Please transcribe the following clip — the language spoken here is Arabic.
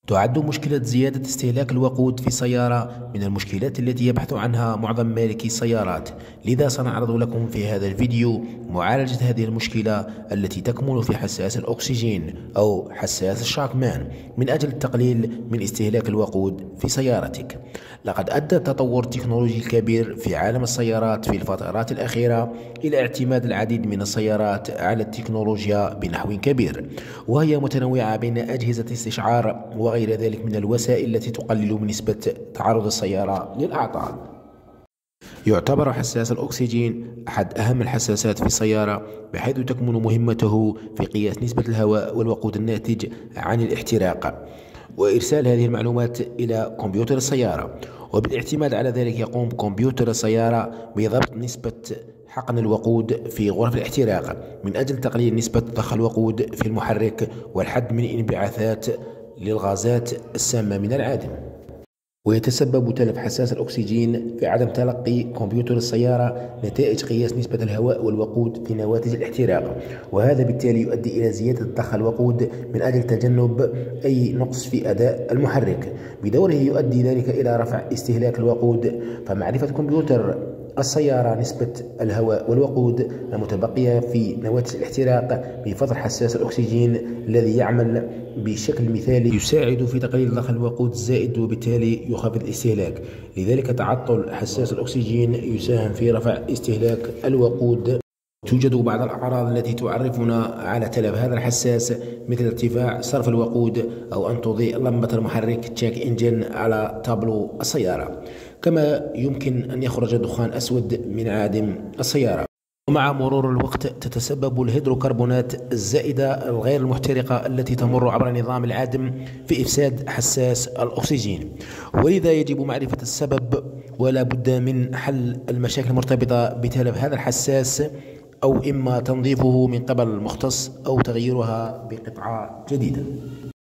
تعد مشكلة زيادة استهلاك الوقود في السيارة من المشكلات التي يبحث عنها معظم مالكي السيارات. لذا سنعرض لكم في هذا الفيديو معالجة هذه المشكلة التي تكمن في حساس الأكسجين أو حساس الشاكمان من أجل التقليل من استهلاك الوقود في سيارتك. لقد أدى التطور التكنولوجي الكبير في عالم السيارات في الفترات الأخيرة إلى اعتماد العديد من السيارات على التكنولوجيا بنحو كبير، وهي متنوعة بين أجهزة استشعار وغير ذلك من الوسائل التي تقلل من نسبة تعرض السيارة للأعطال. يعتبر حساس الأكسجين أحد أهم الحساسات في السيارة، بحيث تكمن مهمته في قياس نسبة الهواء والوقود الناتج عن الاحتراق وإرسال هذه المعلومات إلى كمبيوتر السيارة، وبالاعتماد على ذلك يقوم كمبيوتر السيارة بضبط نسبة حقن الوقود في غرف الاحتراق من أجل تقليل نسبة ضخ الوقود في المحرك والحد من انبعاثات للغازات السامة من العادم. ويتسبب تلف حساس الأكسجين في عدم تلقي كمبيوتر السيارة نتائج قياس نسبة الهواء والوقود في نواتج الاحتراق، وهذا بالتالي يؤدي إلى زيادة ضخ الوقود من أجل تجنب أي نقص في أداء المحرك. بدوره يؤدي ذلك إلى رفع استهلاك الوقود، فمعرفة كمبيوتر السيارة نسبة الهواء والوقود المتبقية في نواتج الاحتراق بفضل حساس الأكسجين الذي يعمل بشكل مثالي يساعد في تقليل ضخ الوقود الزائد، وبالتالي يخفض الاستهلاك. لذلك تعطل حساس الأكسجين يساهم في رفع استهلاك الوقود. توجد بعض الأعراض التي تعرفنا على تلف هذا الحساس، مثل ارتفاع صرف الوقود أو أن تضيء لمبة المحرك تشيك إنجن على تابلو السيارة، كما يمكن أن يخرج دخان أسود من عادم السيارة. ومع مرور الوقت تتسبب الهيدروكربونات الزائدة الغير المحترقة التي تمر عبر نظام العادم في إفساد حساس الأكسجين، ولذا يجب معرفة السبب ولا بد من حل المشاكل المرتبطة بتلف هذا الحساس، أو إما تنظيفه من قبل المختص أو تغييرها بقطعة جديدة.